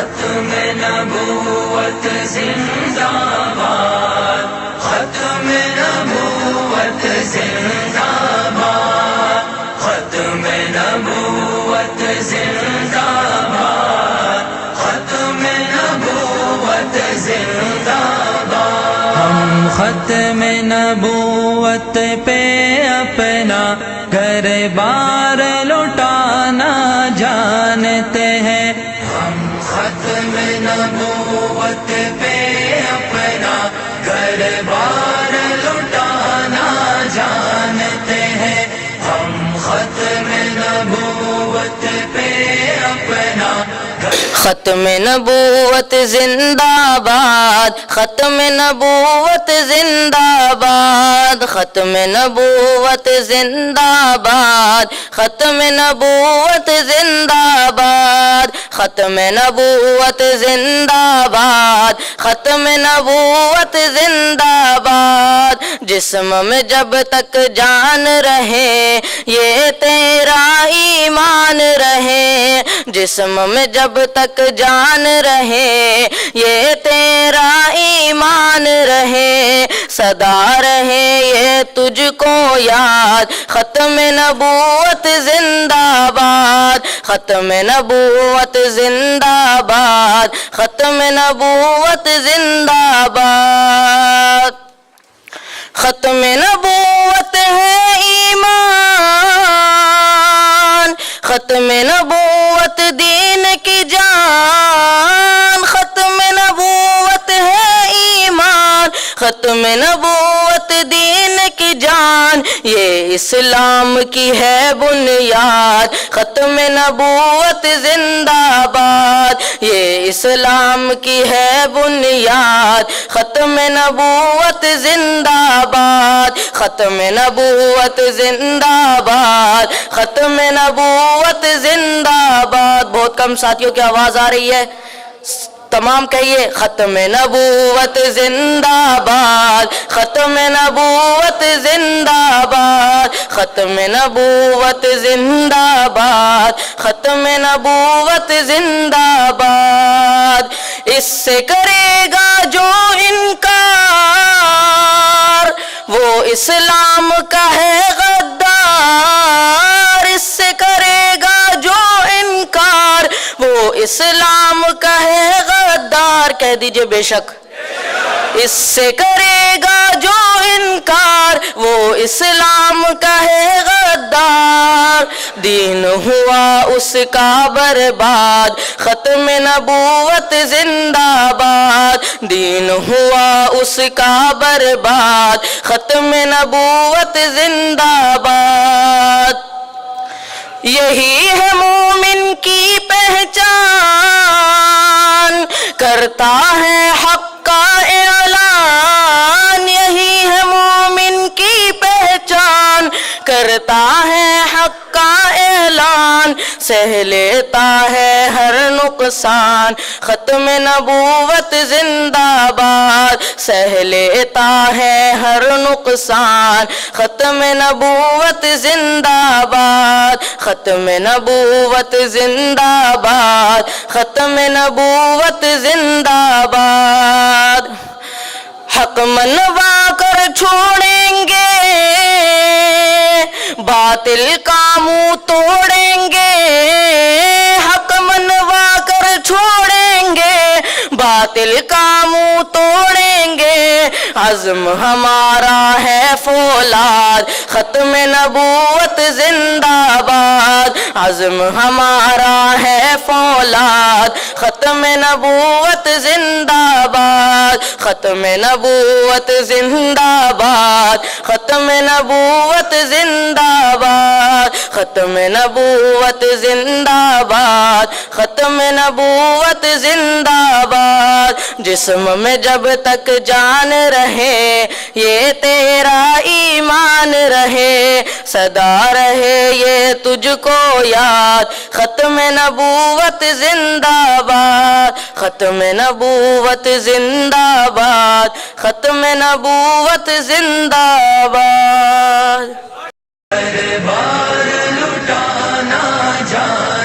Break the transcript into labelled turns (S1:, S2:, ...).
S1: ختم نبوت زندہ باد، ختم نبوت زندہ باد، ختم نبوت زندہ باد، ختم نبوت زندہ باد۔ ہم ختم نبوت پہ اپنا گھر بار لوٹانا جانتے ہیں، ہم ختم نبوت پہ اپنا گھر بار لوٹانا جانتے ہیں، ہم ختم نبوت پہ اپنا
S2: ختم نبوت زندہ باد، ختم نبوت زندہ باد، ختم نبوت زندہ باد، ختم نبوت زندہ باد، ختم نبوت زندہ باد، ختم نبوت زندہ باد۔ جسم میں جب تک جان رہے یہ تیرا ایمان رہے، جسم میں جب تک جان رہے یہ تیرا ایمان رہے، صدا رہے یہ تجھ کو یاد، ختم نبوت زندہ باد، ختم نبوت زندہ باد، ختم نبوت زندہ باد۔ ختم نبوت ہے ایمان، ختم نبوت دین کی جان، ختم نبوت ہے ایمان، ختم نبوت دین کی جان، یہ اسلام کی ہے بنیاد، ختم نبوت زندہ باد، یہ اسلام کی ہے بنیاد، ختم نبوت زندہ باد، ختم نبوت زندہ باد، ختم نبوت زندہ باد۔ بہت کم ساتھیوں کی آواز آ رہی ہے، تمام کہیے ختم نبوت زندہ باد، ختم نبوت زندہ باد، ختم نبوت زندہ باد، ختم نبوت زندہ باد۔ اس سے کرے گا جو انکار وہ اسلام کا ہے غدار، اس سے کرے گا جو انکار وہ اسلام کا ہے غدار، کہہ دیجئے بے شک۔ اس سے کرے گا جو انکار وہ اسلام کا ہے غدار، دین ہوا اس کا برباد، ختم نبوت زندہ باد، دین ہوا اس کا برباد، ختم نبوت زندہ باد۔ یہی ہے مومن کی پہچان، کرتا ہے حق کا اعلان، یہی ہے مومن کی پہچان، کرتا ہے حق کا اعلان، سہ لیتا ہے ہر نقصان، ختم نبوت زندہ باد، سہ لیتا ہے ہر نقصان، ختم نبوت زندہ باد، ختم نبوت زندہ باد، ختم نبوت زندہ باد۔ حق منوا کر چھوڑیں گے باطل کا منہ توڑیں گے، حق منوا کر چھوڑیں گے باطل کا منہ توڑیں گے، عزم ہمارا ہے فولاد، ختم نبوت زندہ باد، عزم ہمارا ہے فولاد، ختم نبوت زندہ باد، ختم نبوت زندہ باد، ختم نبوت زندہ باد، ختم نبوت زندہ باد، ختم نبوت زندہ باد۔ جسم میں جب تک جان رہے یہ تیرا ایمان رہے، صدا رہے یہ تجھ کو یاد، ختم نبوت زندہ باد، ختم نبوت زندہ باد، ختم نبوت زندہ باد۔
S1: دربار لٹانا جان